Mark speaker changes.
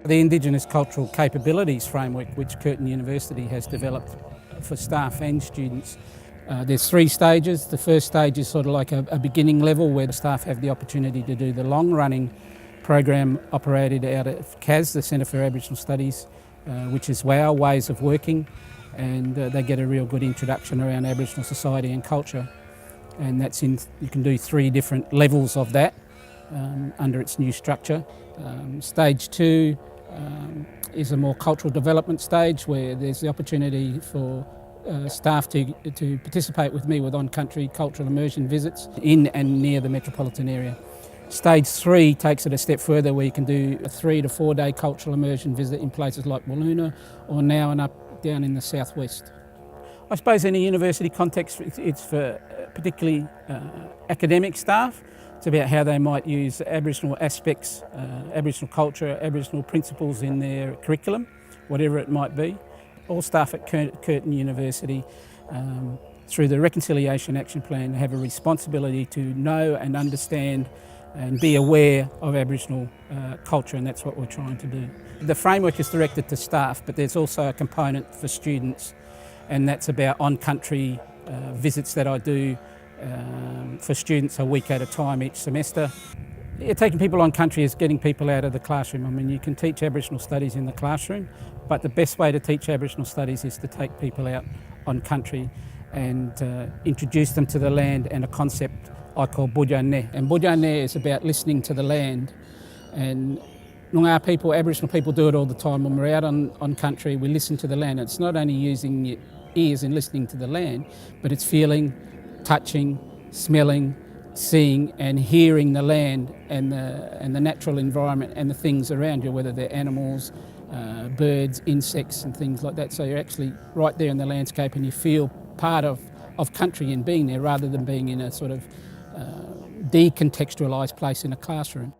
Speaker 1: The Indigenous Cultural Capabilities Framework, which Curtin University has developed for staff and students. There's 3 stages. The first stage is sort of like a beginning level where the staff have the opportunity to do the long-running program operated out of CAS, the Centre for Aboriginal Studies, which is our ways of working, and they get a real good introduction around Aboriginal society and culture. And that's you can do 3 different levels of that under its new structure. Stage 2 is a more cultural development stage where there's the opportunity for staff to participate with me with on-country cultural immersion visits in and near the metropolitan area. Stage 3 takes it a step further where you can do a 3 to 4 day cultural immersion visit in places like Wiluna or now and up down in the southwest. I suppose in a university context it's for particularly academic staff. It's about how they might use Aboriginal aspects, Aboriginal culture, Aboriginal principles in their curriculum, whatever it might be. All staff at Curtin University, through the Reconciliation Action Plan, have a responsibility to know and understand and be aware of Aboriginal culture, and that's what we're trying to do. The framework is directed to staff, but there's also a component for students, and that's about on-country visits that I do for students a week at a time each semester. Taking people on country is getting people out of the classroom. I mean, you can teach Aboriginal studies in the classroom, but the best way to teach Aboriginal studies is to take people out on country and introduce them to the land and a concept I call Budyanne. And Budyanne is about listening to the land. And Noongar people, Aboriginal people do it all the time. When we're out on country, we listen to the land. It's not only using your ears and listening to the land, but it's feeling, touching, smelling, seeing and hearing the land and the natural environment and the things around you, whether they're animals, birds, insects and things like that. So you're actually right there in the landscape and you feel part of country and being there rather than being in a sort of decontextualised place in a classroom.